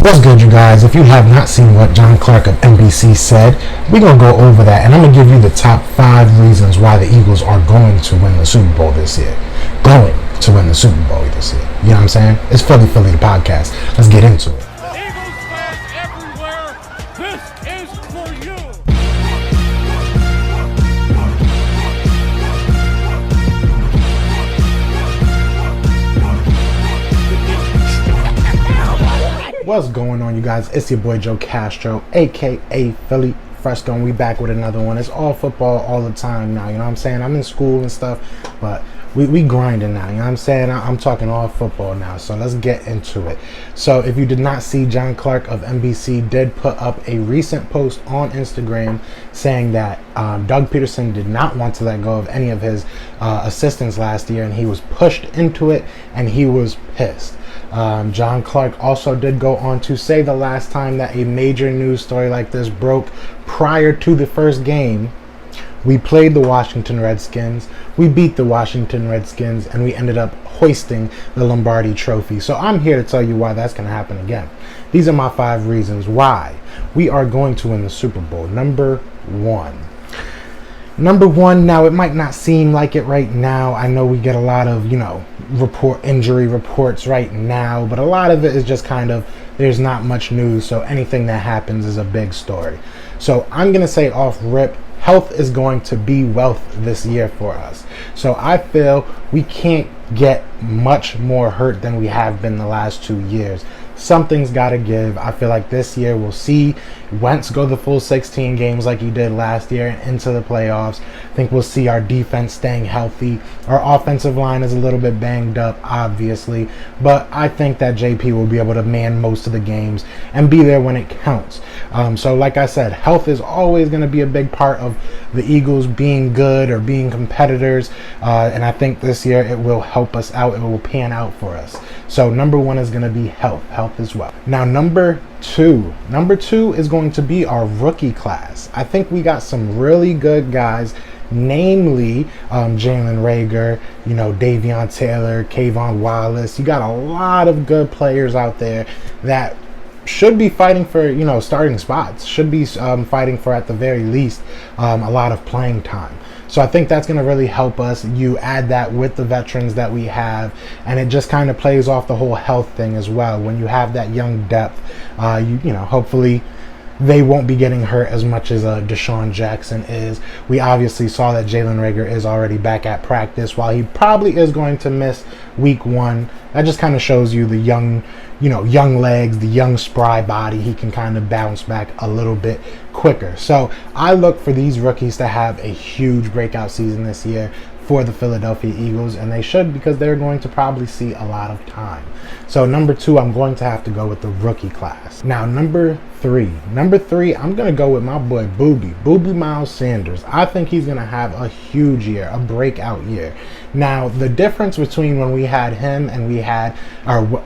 What's good, you guys? If you have not seen what John Clark of NBC said, we're going to go over that, and I'm going to give you the top 5 reasons why the Eagles are going to win the Super Bowl this year. Going to win the Super Bowl this year. You know what I'm saying? It's Philly the podcast. Let's get into it. Eagles fans everywhere, this is for you. What's going on, you guys? It's your boy Joe Castro, aka Philly Fresco, and we back with another one. It's all football all the time now, you know what I'm saying? I'm in school and stuff, but we grinding now, you know what I'm saying? I'm talking all football now, so let's get into it. So if you did not see, John Clark of NBC did put up a recent post on Instagram saying that Doug Peterson did not want to let go of any of his assistants last year, and he was pushed into it, and he was pissed. John Clark also did go on to say the last time that a major news story like this broke prior to the first game, we played the Washington Redskins, we beat the Washington Redskins, and we ended up hoisting the Lombardi Trophy. So I'm here to tell you why that's going to happen again. These are my 5 reasons why we are going to win the Super Bowl. Number one, now it might not seem like it right now. I know we get a lot of, injury reports right now, but a lot of it is just kind of, there's not much news, so anything that happens is a big story. So I'm going to say off rip, health is going to be wealth this year for us. So I feel we can't get much more hurt than we have been the last 2 years. Something's got to give. I feel like this year we'll see Wentz go the full 16 games like he did last year and into the playoffs. I think we'll see our defense staying healthy. Our offensive line is a little bit banged up, obviously, but I think that JP will be able to man most of the games and be there when it counts. So like I said, health is always going to be a big part of the Eagles being good or being competitors, and I think this year it will help us out. It will pan out for us. So number 1 is going to be health as well. Now number two is going to be our rookie class. I think we got some really good guys, namely Jalen Reagor, Davion Taylor, Kayvon Wallace. You got a lot of good players out there that should be fighting for starting spots, should be fighting for, at the very least, a lot of playing time. So I think that's going to really help us. You add that with the veterans that we have, and it just kind of plays off the whole health thing as well. When you have that young depth, hopefully they won't be getting hurt as much as Deshaun Jackson is. We obviously saw that Jalen Reagor is already back at practice. While he probably is going to miss week 1, that just kind of shows you the young legs, the young spry body. He can kind of bounce back a little bit quicker. So I look for these rookies to have a huge breakout season this year for the Philadelphia Eagles, and they should, because they're going to probably see a lot of time. So number 2, I'm going to have to go with the rookie class. Now number 3, I'm going to go with my boy Booby Miles Sanders. I think he's going to have a huge year, a breakout year. Now the difference between when we had him and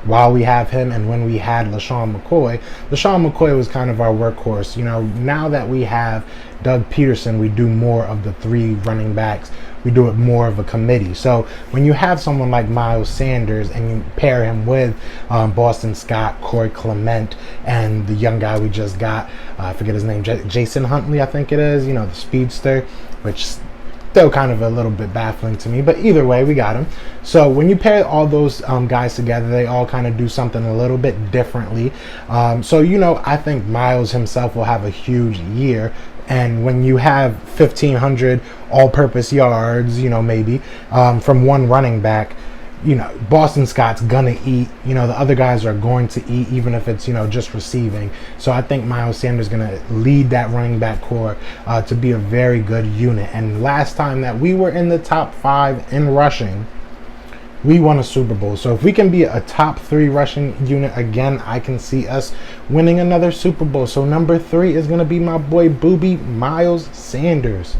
while we have him and when we had LaShawn McCoy was kind of our workhorse. Now that we have Doug Peterson, we do more of the 3 running backs. We do it more of a committee. So when you have someone like Miles Sanders and you pair him with Boston Scott, Corey Clement, and the young guy we just got, I forget his name, Jason Huntley, I think it is, the speedster, which still kind of a little bit baffling to me, but either way, we got him. So when you pair all those guys together, they all kind of do something a little bit differently. I think Miles himself will have a huge year. And when you have 1,500 all-purpose yards, maybe from one running back, Boston Scott's gonna eat. The other guys are going to eat, even if it's just receiving. So I think Miles Sanders is gonna lead that running back core to be a very good unit. And last time that we were in the top 5 in rushing, we won a Super Bowl. So if we can be a top 3 rushing unit again, I can see us winning another Super Bowl. So number 3 is going to be my boy Booby Miles Sanders.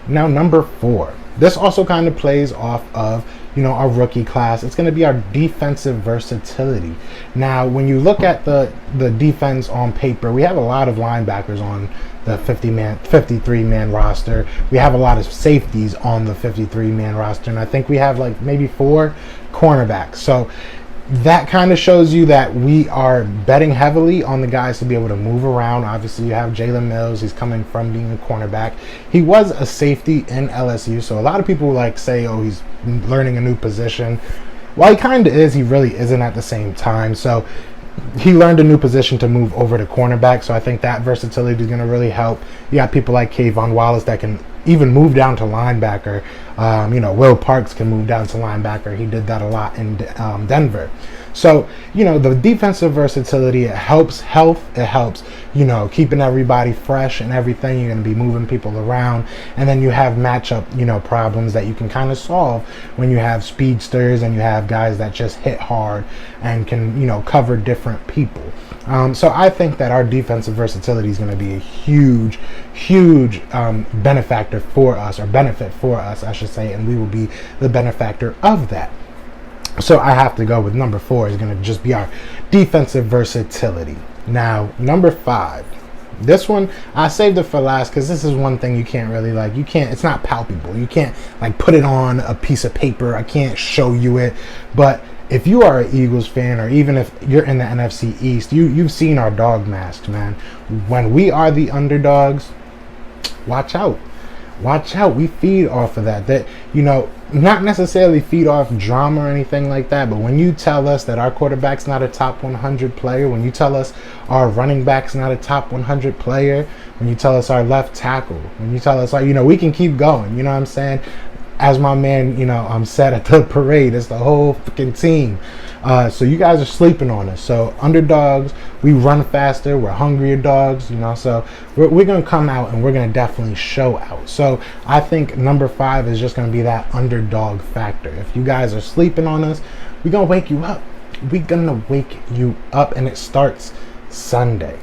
Now number 4. This also kind of plays off of, our rookie class. It's going to be our defensive versatility. Now, when you look at the defense on paper, we have a lot of linebackers on the 53-man roster. We have a lot of safeties on the 53-man roster, and I think we have maybe 4 cornerbacks. So that kind of shows you that we are betting heavily on the guys to be able to move around. Obviously, you have Jalen Mills. He's coming from being a cornerback. He was a safety in LSU, so a lot of people like say, oh, he's learning a new position. While he kind of is, he really isn't at the same time. So he learned a new position to move over to cornerback, so I think that versatility is going to really help. You got people like Kayvon Wallace that can even move down to linebacker. Will Parks can move down to linebacker. He did that a lot in Denver. So, the defensive versatility, it helps health. It helps, keeping everybody fresh and everything. You're going to be moving people around. And then you have matchup, problems that you can kind of solve when you have speedsters and you have guys that just hit hard and can, cover different people. So I think that our defensive versatility is going to be a huge benefactor for us, or benefit for us, I should say, and we will be the benefactor of that. So I have to go with number 4 is going to just be our defensive versatility. Now, number 5. This one, I saved it for last because this is one thing you can't really it's not palpable. You can't put it on a piece of paper. I can't show you it. But if you are an Eagles fan, or even if you're in the NFC East, you've seen our dog masks, man. When we are the underdogs, watch out. Watch out. We feed off of that. Not necessarily feed off drama or anything like that, but when you tell us that our quarterback's not a top 100 player, when you tell us our running back's not a top 100 player, when you tell us our left tackle, when you tell us, we can keep going, you know what I'm saying? As my man, said at the parade, it's the whole fucking team. So you guys are sleeping on us. So underdogs, we run faster, we're hungrier dogs, so we're going to come out and we're going to definitely show out. So I think number 5 is just going to be that underdog factor. If you guys are sleeping on us, we're going to wake you up. We're going to wake you up, and it starts Sunday.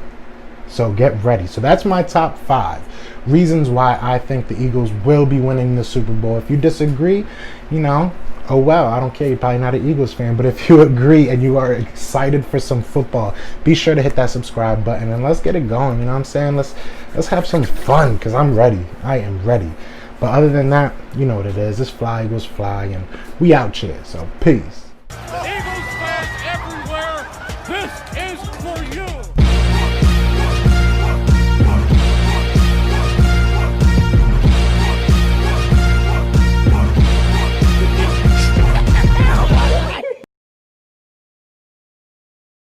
So get ready. So that's my top 5 reasons why I think the Eagles will be winning the Super Bowl. If you disagree, oh well, I don't care. You're probably not an Eagles fan. But if you agree and you are excited for some football, be sure to hit that subscribe button and let's get it going. You know what I'm saying? Let's have some fun, because I'm ready. I am ready. But other than that, you know what it is. It's Fly Eagles Fly, and we out here. So peace.